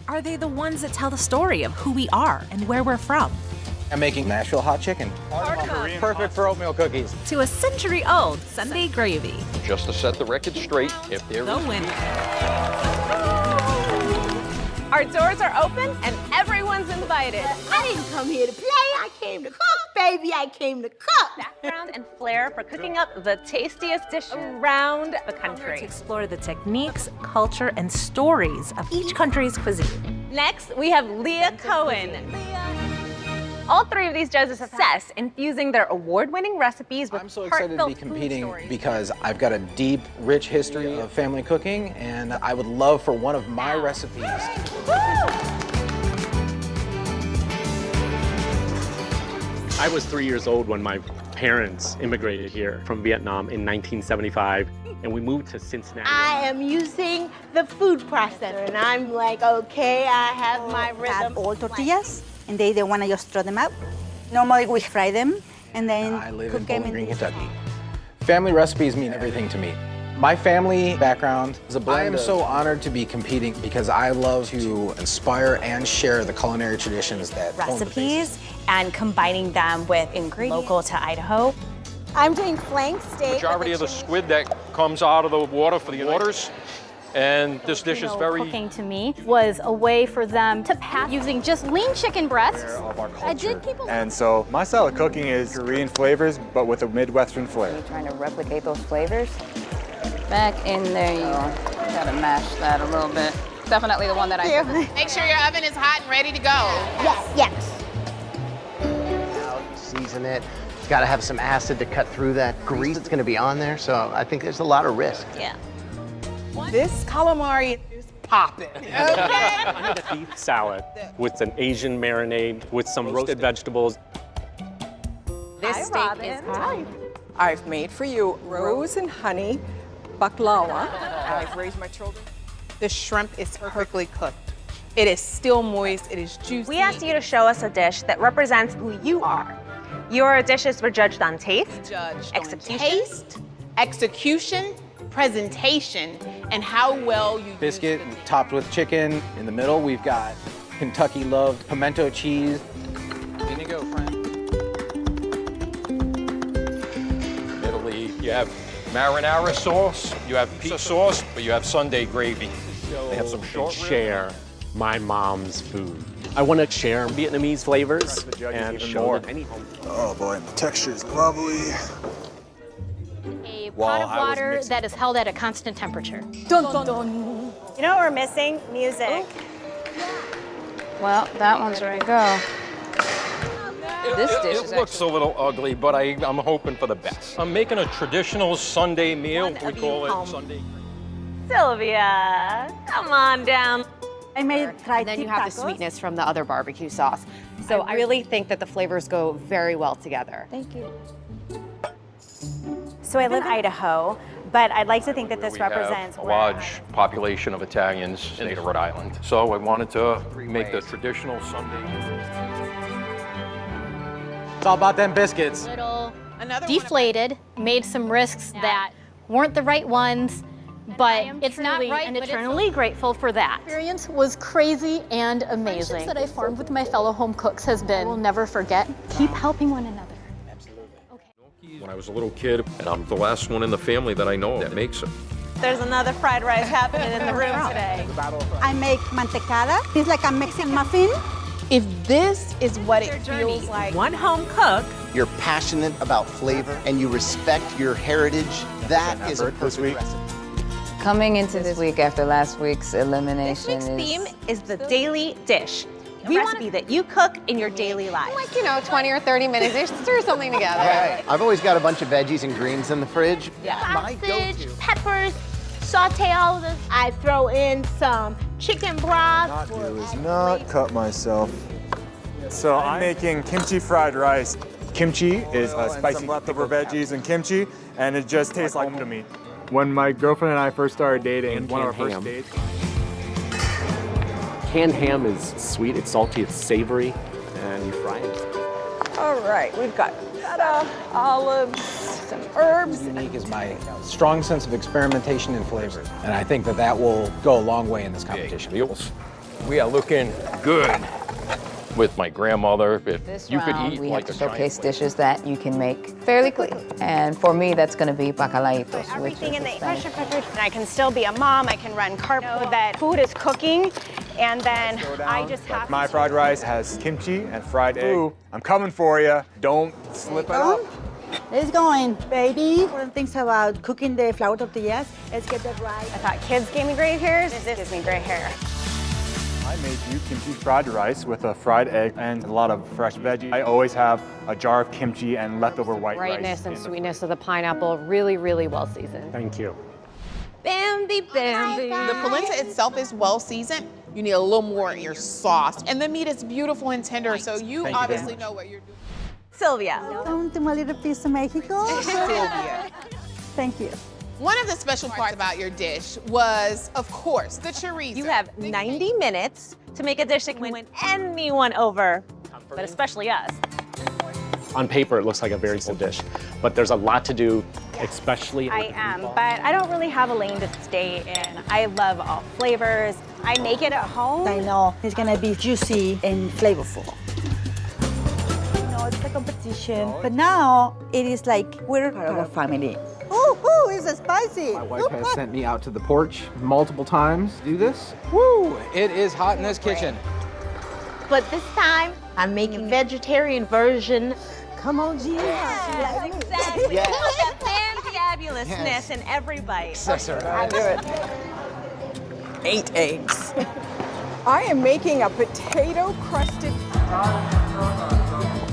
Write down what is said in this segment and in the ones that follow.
are they the ones that tell the story of who we are and where we're from? I'm making Nashville hot chicken. Perfect for oatmeal cookies. To a century-old Sunday gravy. Just to set the record straight, if there The is... winner. Our doors are open and everyone's invited. I didn't come here to play, I came to cook, baby, I came to cook. Background and flair for cooking up the tastiest dish around the To country. explore the techniques, culture, and stories of each country's cuisine. Next, we have Leah Cohen. All three of these judges assess infusing their award-winning recipes with I'm so excited to be heartfelt food competing stories. because I've got a deep, rich history of family cooking, and I would love for one of my recipes. I was 3 years old when my parents immigrated here from Vietnam in 1975, and we moved to Cincinnati. I am using the food processor, and I'm like, okay, I have my rhythm. Have all tortillas, and they want to just throw them out. Normally we fry them, and then I live cook in them Bowling Green, in Kentucky. Family recipes mean everything to me. My family background is a blend. I am so honored to be competing because I love to inspire and share the culinary traditions that form the basis. recipes and combining them with ingredients local to Idaho. I'm doing flank steak. Majority of the squid that comes out of the water for the waters, and this dish is very... Cooking to me was a way for them to pass using just lean chicken breasts. Of our culture. I did keep a And so my style of cooking is Korean flavors, but with a Midwestern flair. Trying to replicate those flavors. back in there. You gotta mash that a little bit. Definitely the one that I prefer. Make sure your oven is hot and ready to go. Yes. Season it. It's got to have some acid to cut through that grease that's going to be on there. So I think there's a lot of risk. Yeah. This calamari is popping. I made a beef salad with an Asian marinade with some roasted vegetables. This steak is Thai. I've made for you rose and honey baklava. I've raised my children. The shrimp is perfectly cooked. It is still moist, it is juicy. We asked you to show us a dish that represents who you are. Your dishes were judged on taste, execution, taste, execution, presentation, and how well you Biscuit topped with chicken. In the middle, we've got Kentucky loved pimento cheese. In you go, friend. Italy, you have marinara sauce, you have pizza sauce, but you have Sunday gravy. They have some short rib. Share my mom's food. I want to share Vietnamese flavors and show them any home. Oh boy, the texture is lovely. A pot of water that is held at a constant temperature. Dun, dun, dun. You know what we're missing? Music. Well, that one's where I go. It looks a little ugly, but I'm hoping for the best. I'm making a traditional Sunday meal. We call it Sunday. Sylvia, come on down. I made fried And then you have the tacos. sweetness from the other barbecue sauce. So I really think that the flavors go very well together. Thank you. So I live in Idaho, but I'd like to think that this We have represents a where I large population of Italians in the state of Rhode Island. So I wanted to make the traditional Sunday. It's all about them biscuits. Little deflated, made some risks that weren't the right ones, but it's not right and eternally grateful for that. Experience was crazy and amazing. That I formed with my fellow home cooks has been, we'll never forget. Keep helping one another. When I was a little kid, and I'm the last one in the family that I know that makes it. There's another fried rice happening in the room today. I make mantecada. It's like a Mexican muffin. If this is what it feels like. One home cook, You're passionate about flavor and you respect your heritage. That is a perfect recipe. Coming into this week after last week's elimination This week's theme is the daily dish. A recipe that you cook in your daily life. like, 20 or 30 minutes, just stir something together. Right. I've always got a bunch of veggies and greens in the fridge. My Sausage, go-to. peppers, saute all of this. I throw in some chicken broth. Not cut myself. So I'm making kimchi fried rice. Kimchi is spicy leftover veggies and kimchi, and it just tastes like home to me. When my girlfriend and I first started dating, And one of our canned first ham. dates. Canned ham is sweet, it's salty, it's savory, and you fry it. All right, we've got feta, olives, some herbs. Unique is my strong sense of experimentation and flavor. And I think that will go a long way in this competition. Meals. We are looking good with my grandmother. If This you could round, eat we like have a showcase giant dishes that you can make fairly quickly. And for me, that's going to be bacalaitos, which Everything is in the a pressure cooker. And I can still be a mom. I can run carb. That food is cooking, and then I just have My to. fried rice has kimchi and fried egg. I'm coming for you. Don't slip it up. It's going, baby. Important things about cooking the flour tortillas. Let's get that right. I thought kids gave me gray hairs. This gives me gray hair. I made you kimchi fried rice with a fried egg and a lot of fresh veggies. I always have a jar of kimchi and leftover white Brightness rice. and sweetness of the pineapple, really, really well seasoned. Thank you. Bambi, Bambi. The polenta itself is well seasoned. You need a little more in your sauce. And the meat is beautiful and tender, so you obviously know what you're doing. Sylvia. Welcome to my little piece of Mexico. Sylvia. Thank you. One of the special parts about your dish was, of course, the chorizo. You have 90 minutes to make a dish that can win anyone over, but especially us. On paper, it looks like a very simple dish, but there's a lot to do, especially. I am, but I don't really have a lane to stay in. I love all flavors. I make it at home. I know it's gonna be juicy and flavorful. No, it's a competition, but now it is like we're part of a family. Ooh, it's spicy. My wife has sent me out to the porch multiple times to do this. Woo! It is hot in this kitchen. But this time, I'm making vegetarian version. Come on, Gina. Yes, exactly. Yes. You want that fantabulousness in every bite. That's right. 8 eggs. I am making a potato crusted.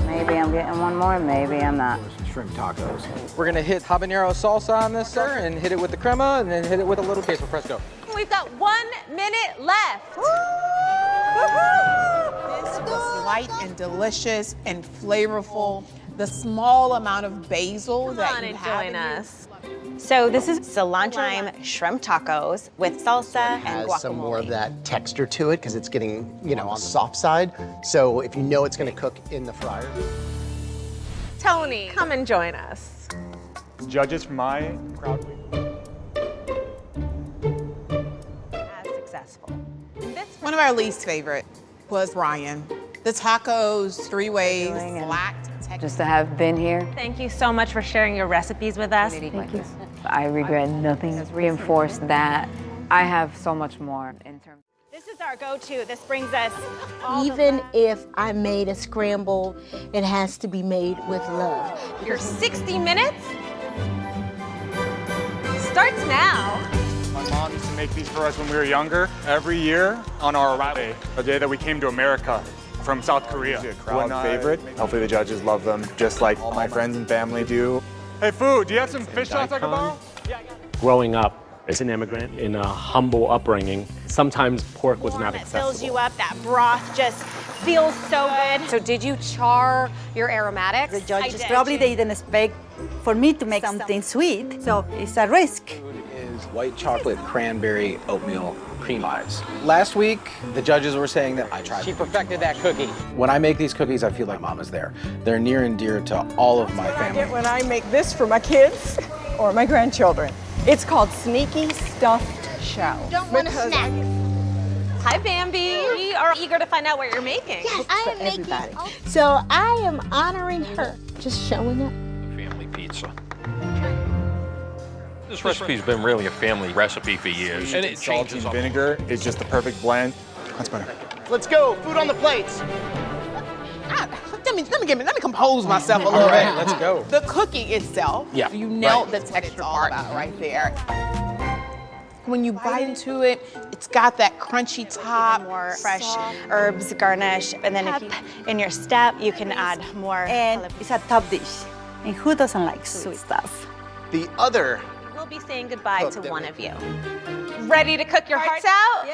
Maybe I'm getting one more, maybe I'm not. Shrimp tacos. We're gonna hit habanero salsa on this, sir, and hit it with the crema, and then hit it with a little queso fresco. We've got 1 minute left. This was light and delicious and flavorful. The small amount of basil that you have in your- So this is cilantro lime shrimp tacos with salsa and Has guacamole. some more of that texture to it because it's getting, you know, on the soft side. So if you know it's going to cook in the fryer. Tony, come and join us. Judges from my crowd. As successful. One of our least favorite was Ryan. The tacos, 3 ways, flat texture. Just to have been here, Thank you so much for sharing your recipes with us. thank you. I regret nothing. It's reinforced that I have so much more in terms. This is our go-to. This brings us Even if I made a scramble, it has to be made with love. your 60 minutes. Starts now. My mom used to make these for us when we were younger. Every year on our arrival day, the day that we came to America from South Korea. A crowd favorite. Hopefully the judges love them, just like all my friends and family do. Hey, food, do you have some fish sauce I can borrow? Growing up as an immigrant in a humble upbringing, sometimes pork was not It fills you accessible. up. That broth just feels so good. So did you char your aromatics? The judges did. probably they didn't expect for me to make something sweet, so it's a risk. Is white chocolate cranberry oatmeal cream pies. Last week, the judges were saying that I tried. She perfected that cookie. When I make these cookies, I feel like Mama's there. They're near and dear to all of my family. When I make this for my kids or my grandchildren. It's called sneaky stuffed shell. Don't want a snack. Hi, Bambi. We are eager to find out what you're making. Yes, I am making. So I am honoring her, just showing up. family pizza. This recipe's been really a family recipe for years, and it Salt changes and up. vinegar is just the perfect blend. That's better. Let's go. Food on the plates. Let me compose myself a little All bit. right, let's go. The cookie itself, Yeah, you nailed right. the texture part right there. When you bite into it, it's got that crunchy top. More fresh herbs, garnish, and then if you, in your step, you can add more. And it's a top dish. And who doesn't like sweet stuff? The other. We'll be saying goodbye to one of you. Ready to cook your hearts out?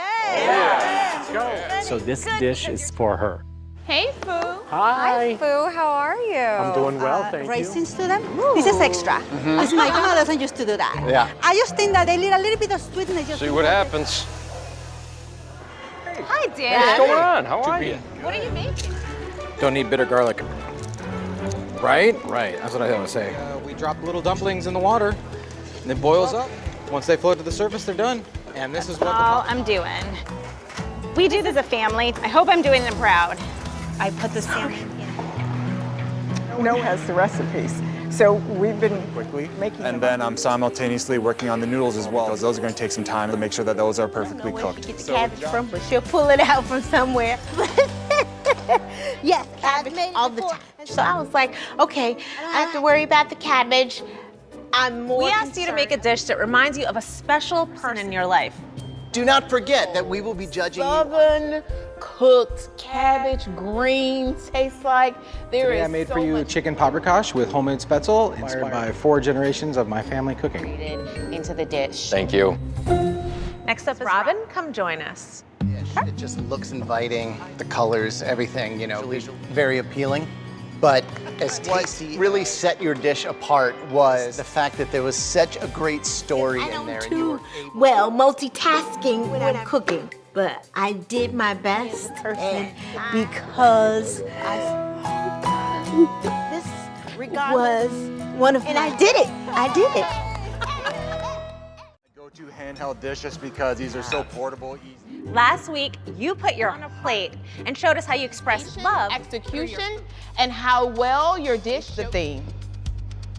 So this dish is for her. Hey, Foo. Hi. Boo, how are you? I'm doing well, thank you. Raisins to them. This is extra. Because my grandma doesn't used to do that. Yeah. I just think that they need a little bit of sweetness. Just See to what make it- happens. Hi, Dan. What's going on? How are you? What are you making? Don't need bitter garlic. Right? Right. That's what I was going to say. We drop little dumplings in the water, and it boils up. Once they float to the surface, they're done. And this is what All I'm doing. We do this as a family. I hope I'm doing them proud. I put this family in. No one has the recipes. So we've been making And then I'm simultaneously working on the noodles as well. Those are going to take some time to make sure that those are perfectly cooked. Get the cabbage from, but she'll pull it out from somewhere. Yes, cabbage all the time. So I was like, okay, I have to worry about the cabbage. I'm more We asked you to make a dish that reminds you of a special person in your life. Do not forget that we will be judging oven cooked cabbage, green, tastes like there Today is I made so for you much chicken paprikash with homemade spetzel, inspired by 4 generations of my family cooking. Into the dish. Thank you. Next up is Robin. Come join us. It just looks inviting, the colors, everything, you know, very appealing. But as tasty, really set your dish apart was the fact that there was such a great story in there. And you were well multitasking when I'm cooking, but I did my best, and because this was one of, and I did it. I did it. Go-to handheld dish just because these are so portable, easy. Last week, you put your on a plate and showed us how you express love. execution and how well your dish the theme.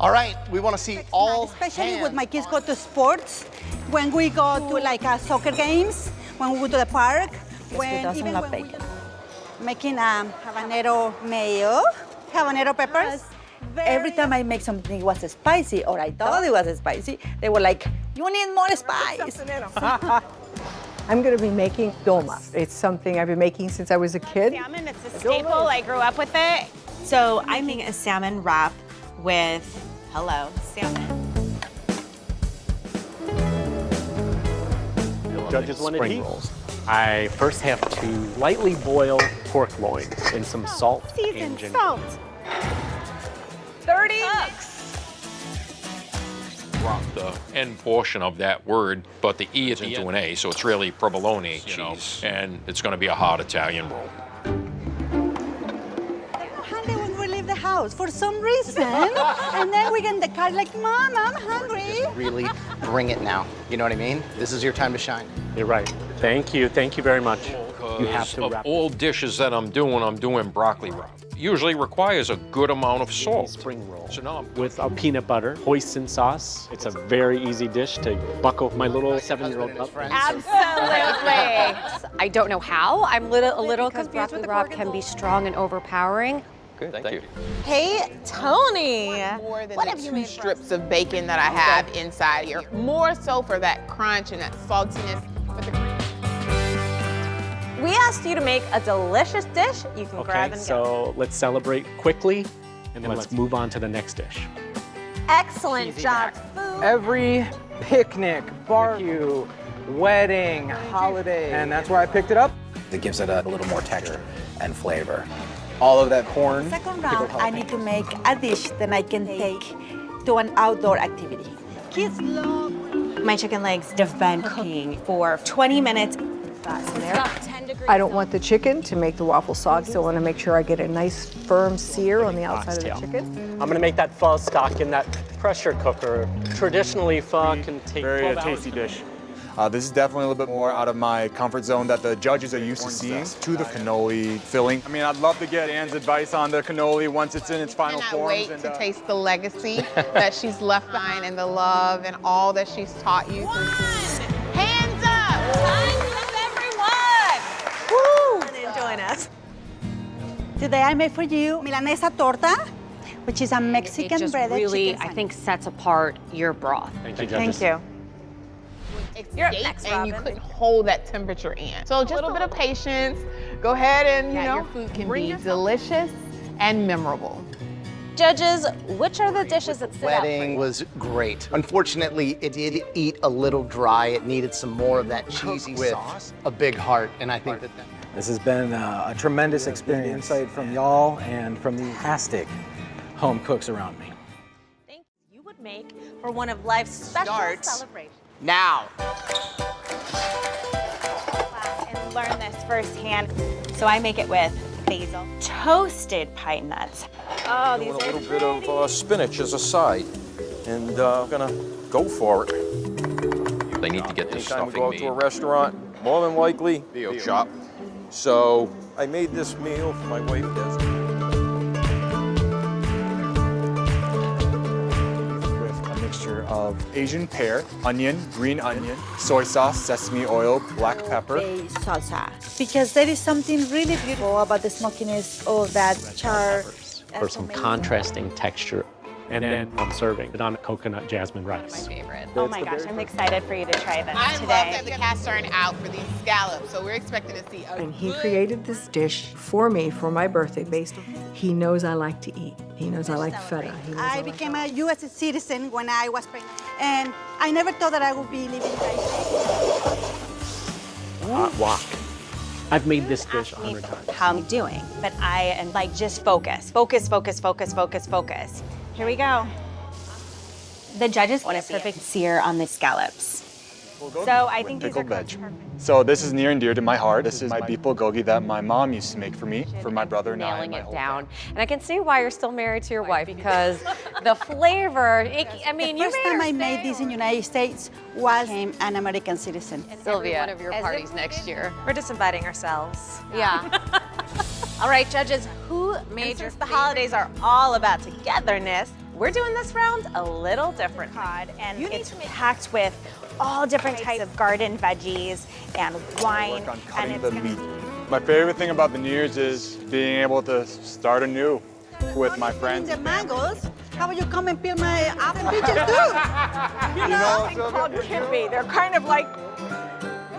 All right, we want to see all Especially when my kids go to sports, when we go to like soccer games, when we go to the park, even when bacon. Making habanero mayo, habanero peppers. Every time I make something was spicy, or I thought it was spicy, they were like, "You need more spice." I'm going to be making dolma. It's something I've been making since I was a kid. Salmon, it's a staple. I grew up with it. So I make a salmon wrap with, salmon. Judges want to eat. I first have to lightly boil pork loin in some salt and ginger. Salt. 30 Drop the end portion of that word, but the E is into an A, so it's really provolone, you know, and it's going to be a hot Italian roll. Hungry when we leave the house for some reason, and then we get in the car like, "Mom, I'm hungry." really bring it now. You know what I mean? This is your time to shine. You're right. Thank you very much. You have to Of wrap all dishes that I'm doing broccoli wrap. Usually requires a good amount of salt. Spring roll So now I'm with a peanut butter, hoisin sauce. It's a very easy dish to buckle my little 7-year-old up. Absolutely. I don't know how. I'm a little confused with the wrap can be strong and overpowering. Good, thank you. Hey, Tony. More than the 2 strips of bacon that I have inside here. More so for that crunch and that saltiness. But the We asked you to make a delicious dish you can grab and go. So let's celebrate quickly, and then let's move on to the next dish. Excellent job, food. Every picnic, barbecue, wedding, holiday, and that's where I picked it up. It gives it a little more texture and flavor. All of that corn. Second round, I need to make a dish that I can take to an outdoor activity. Kids love. My chicken legs have been cooking for 20 minutes. I don't want the chicken to make the waffle soggy, so I want to make sure I get a nice firm sear on the outside of the chicken. I'm gonna make that pho stock in that pressure cooker. Traditionally, pho can take Very 12 hours tasty to dish. This is definitely a little bit more out of my comfort zone that the judges are used to seeing, to the cannoli filling. I mean, I'd love to get Anne's advice on the cannoli once it's in its final I forms. wait to taste the legacy that she's left behind and the love and all that she's taught you through food. Hands up! Everyone! Woo! Join us. Today I made for you milanesa torta, which is a Mexican It just breaded really, chicken I think, sets apart your broth. Thank you, judges. Thank you. You're up Escape, next, and you Robin. couldn't hold that temperature in. So just a little bit of patience. Go ahead and, your food can be delicious and memorable. Judges, which are the dishes that stood out for Wedding you? was great. Unfortunately, it did eat a little dry. It needed some more of that cheesy sauce. A big heart, and I think that. This has been a tremendous experience. Insight from y'all and from the fantastic home cooks around me. Think you would make for one of life's special celebrations. Now. And learn this firsthand. So I make it with basil, toasted pine nuts. Oh, A little bit of spinach as a side, and I'm gonna go for it. They need to get this stuffing made. Anytime we go out to a restaurant, more than likely, shop. So I made this meal for my wife, Des. Of Asian pear, onion, green onion, soy sauce, sesame oil, black pepper. Salsa. Because there is something really beautiful about the smokiness of that char. For some contrasting texture. And then I'm serving it on coconut jasmine rice. My favorite. Oh my gosh, I'm excited for you to try this today. I love that the cast iron out for these scallops, so we're expecting to see a And he created this dish for me for my birthday based on, he knows I like to eat. He knows I like feta. I became a U.S. citizen when I was pregnant, and I never thought that I would be living like Hot wok. I've made this dish 100 times. How I'm doing, but I am like just focus. Here we go. The judges want a perfect sear on the scallops. So I think these are veg. So this is near and dear to my heart. This is my beef bulgogi that my mom used to make for me, for my brother and I. Nailing it down. And I can see why you're still married to your wife, because the flavor, I mean, the first time I made this in the United States was an American citizen. Sylvia, one of your parties next year. We're just inviting ourselves. Yeah. All right, judges, who made your the holidays are all about togetherness. We're doing this round a little different. And it's packed with all different types of garden veggies and wine. And it's the meat. My favorite thing about the New Year's is being able to start anew with my friends. The mangoes, how about you come and peel my apple peaches too? You know, something called kibbeh. They're kind of like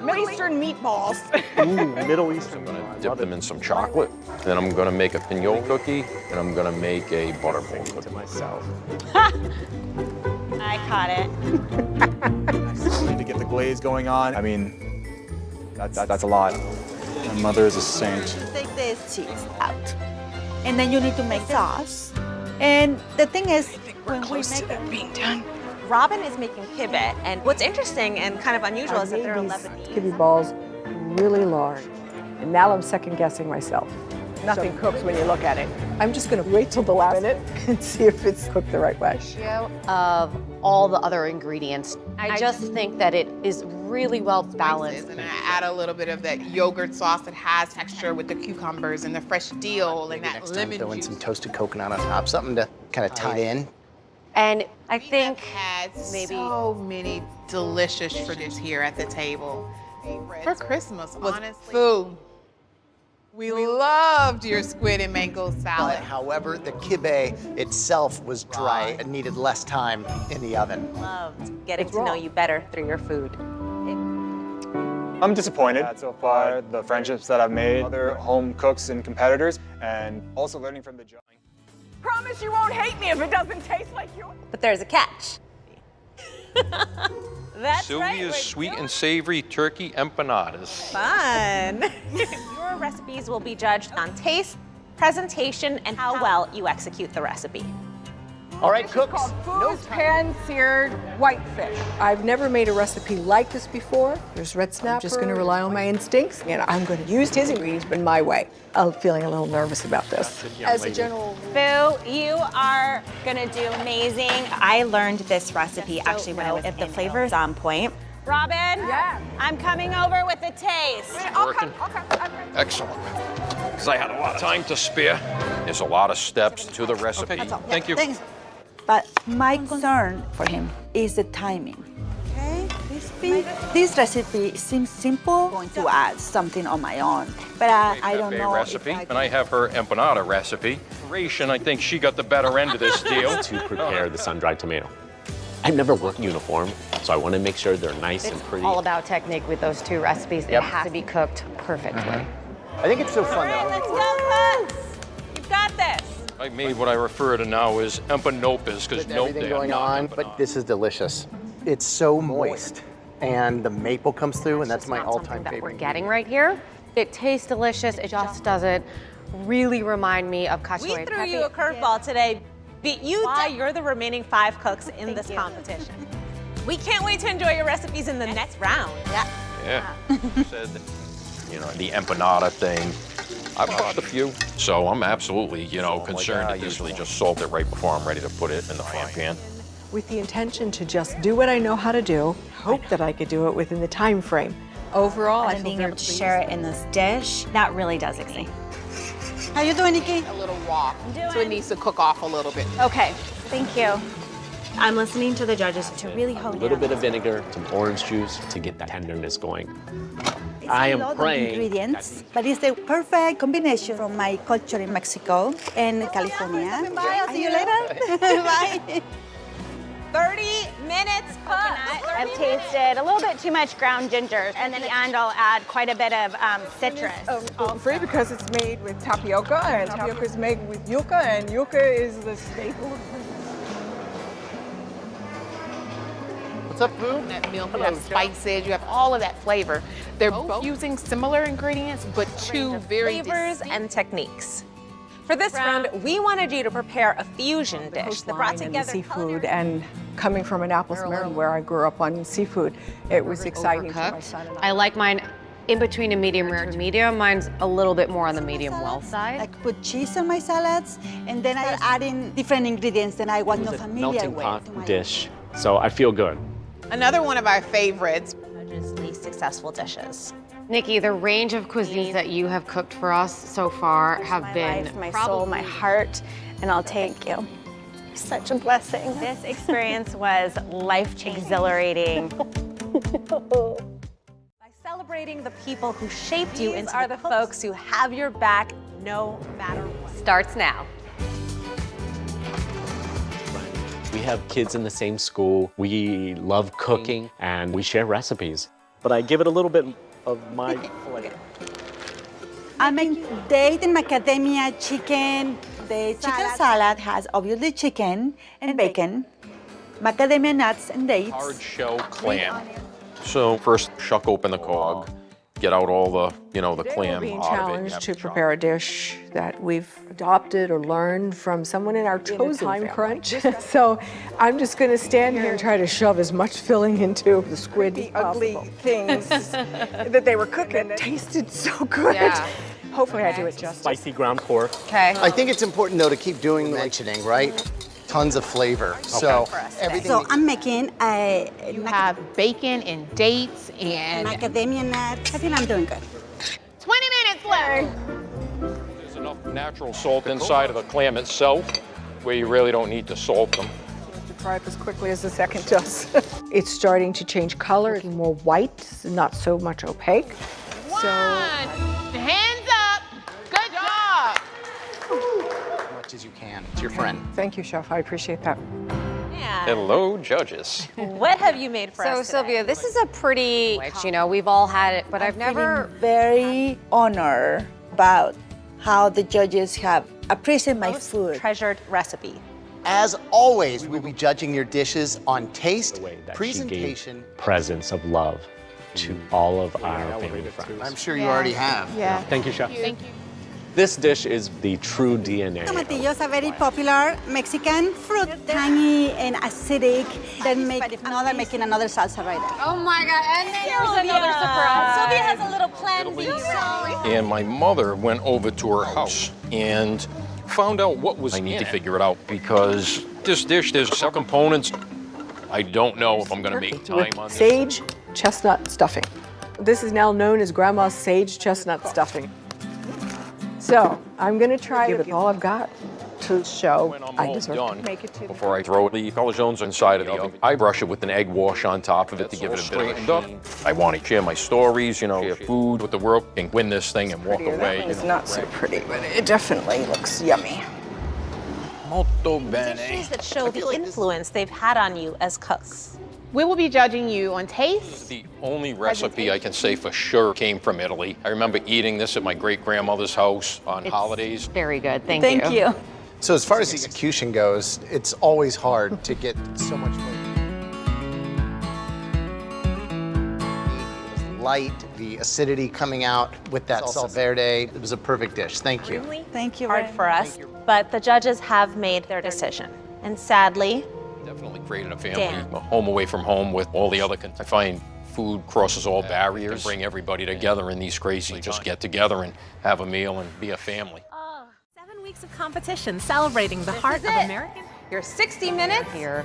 Middle Eastern meatballs. Ooh, Middle Eastern. I'm gonna dip them in some chocolate, then I'm gonna make a pignol cookie, and I'm gonna make a butterball cookie. Myself. I caught it. I need to get the glaze going on. I mean, that's a lot. My mother is a saint. Take the cheese out. And then you need to make sauce. And the thing is, when we make it being done. Robin is making kibbeh, and what's interesting and kind of unusual is that they're Lebanese. Kibbeh balls really large. And now I'm second guessing myself. Nothing cooks when you look at it. I'm just gonna wait till the last minute and see if it's cooked the right way. Of all the other ingredients, I just think that it is really well balanced. And I add a little bit of that yogurt sauce that has texture with the cucumbers and the fresh dill and that lemon Throw in juice. some toasted coconut on top, something to kind of tie in. And I think had maybe so many delicious foods here at the table. For Christmas, honestly, food. We loved your squid and mango salad. However, the kibbeh itself was dry and needed less time in the oven. Loved getting to know you better through your food. I'm disappointed so far, the friendships that I've made, other home cooks and competitors, and also learning from the judge. Promise you won't hate me if it doesn't taste like you. But there's a catch. That's Sylvia's right, sweet and savory turkey empanadas. Fun. Your recipes will be judged on taste, presentation, and how well you execute the recipe. All right, cooks. No pan-seared whitefish. I've never made a recipe like this before. There's red snapper. I'm just gonna rely on my instincts, and I'm gonna use his ingredients, but my way. I'm feeling a little nervous about this. As a general rule. Boo, you are gonna do amazing. I learned this recipe actually when I was at the flavor's on point. Robin, I'm coming over with the taste. Working. Excellent. Because I had a lot of time to spare. There's a lot of steps to the recipe. Thank you. Thanks. But my concern for him is the timing. Okay, this recipe seems simple. I'm going to add something on my own, but I don't know. Recipe, and I have her empanada recipe. Ration, I think she got the better end of this deal. To prepare the sun-dried tomato. I've never worked uniform, so I want to make sure they're nice and pretty. It's all about technique with those two recipes. It has to be cooked perfectly. I think it's so fun. All right, let's go, cooks. You've got this. I made what I refer to now as empanopas, because nope, Everything they are going not on, empanadas. but this is delicious. It's so moist, and the maple comes through, and that's my all-time That favorite. we're getting right here. It tastes delicious. It just doesn't really remind me of cacio We e threw pepe. you a curveball today. Beat you. Why you're the remaining 5 cooks in this competition. We can't wait to enjoy your recipes in the next round. Yeah. Said, you know, the empanada thing. I've bought a few, so I'm absolutely, concerned to usually just salt it right before I'm ready to put it in the frying pan. With the intention to just do what I know how to do, hope that I could do it within the time frame. overall, and being able to share it in this dish, that really does it for me. How you doing, Nikki? A little raw, so it needs to cook off a little bit. Okay, thank you. I'm listening to the judges to really hone A little in. bit of vinegar, some orange juice to get that tenderness going. I am A lot of praying. ingredients, but it's the perfect combination from my culture in Mexico and California. Bye, I'll see you later. Bye. 30 minutes cooked. I've tasted a little bit too much ground ginger, and then and I'll add quite a bit of citrus. Gluten-free because it's made with tapioca, and tapioca is made with yuca, and yuca is the staple. What's up, food? That milk, you have spices, you have all of that flavor. They're both using similar ingredients, but two very flavors and techniques. For this round, we wanted you to prepare a fusion dish that brought And the together seafood, and coming from Annapolis, Maryland, where I grew up on seafood, it was exciting for my son and I. I like mine in between a medium rare to medium. Mine's a little bit more on the medium well side. I put cheese on my salads, and then I add in different ingredients that I was not familiar Melting with. pot dish, so I feel good. Another one of our favorites. Judges' least successful dishes. Nikki, the range of cuisines that you have cooked for us so far have been My soul, my heart, and I'll thank you. You're such a blessing. This experience was life-changing, exhilarating. By celebrating the people who shaped you into are the folks who have your back no matter what. Starts now. We have kids in the same school. We love cooking, and we share recipes. But I give it a little bit of my flavor. I make date and macadamia chicken. The chicken salad has obviously chicken and bacon, macadamia nuts and dates. Hard shell clam. So first shuck open the cog, get out all the, the clam Being out of it. challenged to prepare a dish that we've adopted or learned from someone in our chosen time crunch. So I'm just going to stand here and try to shove as much filling into the squid as possible. Ugly things that they were cooking that tasted so good. Yeah. Hopefully I do it justice. Spicy ground pork. Okay. I think it's important, though, to keep doing mentioning, right? Tons of flavor. So everything. So I'm making a You have bacon and dates and macadamia nuts. I think I'm doing good. 20 minutes left. There's enough natural salt inside of the clam itself where you really don't need to salt them. To fry up as quickly as the second does. It's starting to change color, looking more white, not so much opaque. So Hands up. Good job. As much as you can. It's your friend. thank you, Chef. I appreciate that. Yeah. Hello, judges. What have you made for So us today? Sylvia, this is a pretty, we've all had it, but I've never. Very honored about how the judges have appreciated my food. Treasured recipe. As always, we'll be judging your dishes on taste, Way that she presentation. gave presence of love to all of our family and friends. I'm sure you already have. Yeah. Thank you, Chef. Thank you. This dish is the true DNA. Tomatillos are very popular Mexican fruit, tangy and acidic. Then making another salsa right there. Oh my God, and then there's another surprise. Sylvia has a little plan for you. And my mother went over to her house and found out what was I need to figure it out because this dish, there's several components. I don't know if I'm gonna make time on this. Sage chestnut stuffing. This is now known as Grandma's sage chestnut stuffing. So I'm going to try to give it all I've got to show When I'm I all deserve done, to make it to before I throw the calajones inside of the oven, I brush it with an egg wash on top of it to give it a bit of a up. I want to share my stories, share food with the world and win this thing and walk away. It's not so pretty, but it definitely looks yummy. Molto bene. Dishes that show the influence they've had on you as cooks. We will be judging you on taste. The only recipe I can say for sure came from Italy. I remember eating this at my great-grandmother's house on holidays. Very good, thank you. So as far as the execution goes, it's always hard to get so much flavor. It was light, the acidity coming out with that salsa verde. It was a perfect dish. Thank you. Thank you. Hard for us, but the judges have made their decision. And sadly, Definitely created a family, Dan. a home away from home with all the other. I find food crosses all barriers, bring everybody together in these crazy, just get together and have a meal and be a family. 7 weeks of competition celebrating the heart of American. your 60 minutes Here.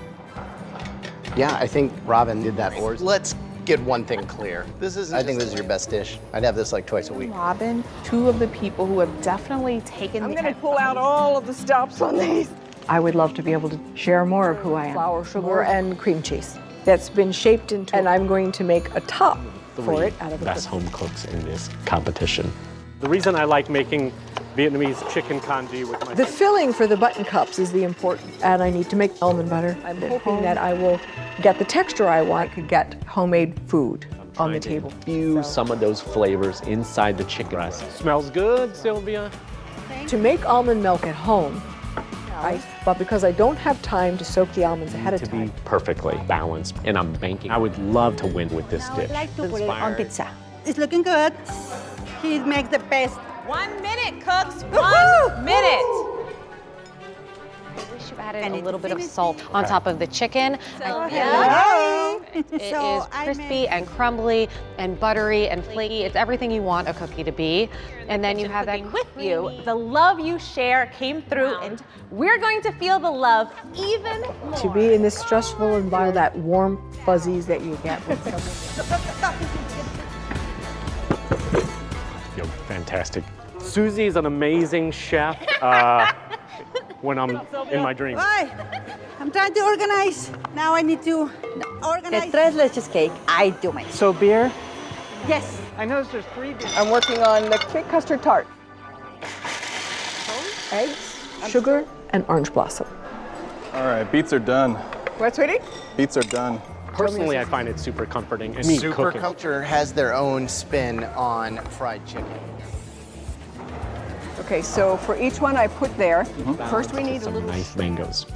Yeah, I think Robin did that. Let's get one thing clear. I think this is your best dish. I'd have this like twice a week. Robin, two of the people who have definitely taken I'm gonna pull out all of the stops on these. I would love to be able to share more of who I am. Flour, sugar, and cream cheese. That's been shaped into, and I'm going to make a top for it out of the best home cooks in this competition. The reason I like making Vietnamese chicken congee with my... The filling for the button cups is the important, and I need to make almond butter. I'm hoping that I will get the texture I want. I could get homemade food on the table. Infuse some of those flavors inside the chicken breast. Smells good, Sylvia. To make almond milk at home, but because I don't have time to soak the almonds ahead of time. To be perfectly balanced, and I'm banking. I would love to win with this dish. I like to put it on pizza. It's looking good. He makes the best. 1 minute, cooks. 1 minute. I wish you added a little bit of salt on top of the chicken. It is crispy and crumbly and buttery and flaky. It's everything you want a cookie to be. And then you have that with you. The love you share came through, and we're going to feel the love even more. To be in this stressful environment, that warm fuzzies that you get with Yo, fantastic. Susie's an amazing chef when I'm in my dreams. Why? I'm trying to organize. Now I need to organize. The tres leches cake, I do myself. So beer? Yes. I noticed there's 3 beers. I'm working on the cake custard tart. Eggs, sugar, and orange blossom. All right, beets are done. What, sweetie? Beets are done. Personally, I find it super comforting. And me cooking. Superculture has their own spin on fried chicken. Okay, so for each one I put there, first we need a little... nice mangoes.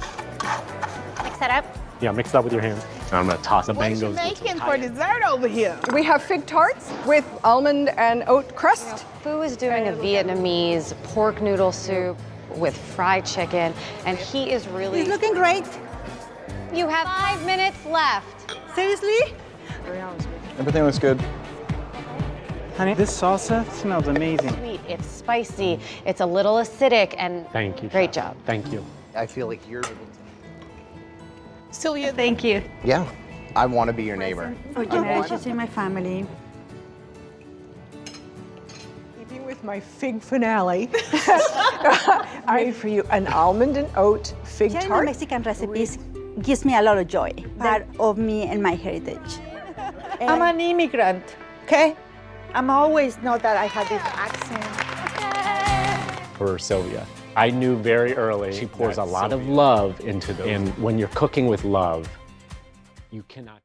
Mix that up. Yeah, mix it up with your hands. And I'm gonna toss the mangoes. What are you making for dessert over here? We have fig tarts with almond and oat crust. Fu is doing a Vietnamese pork noodle soup with fried chicken, and he is really... He's looking great. You have 5 minutes left. Seriously? Everything looks good. Honey, this salsa smells amazing. Sweet, it's spicy, it's a little acidic, and thank you. Great job. Thank you. I feel like you're... Sylvia, thank you. Yeah, I want to be your neighbor. For generations in my family. Keeping with my fig finale, I made for you an almond and oat fig Sharing tart. Mexican recipes gives me a lot of joy. Part of me and my heritage. I'm an immigrant, okay? I'm always know that I have this accent. For Sylvia, I knew very early she pours a lot of love into them. And when you're cooking with love, you cannot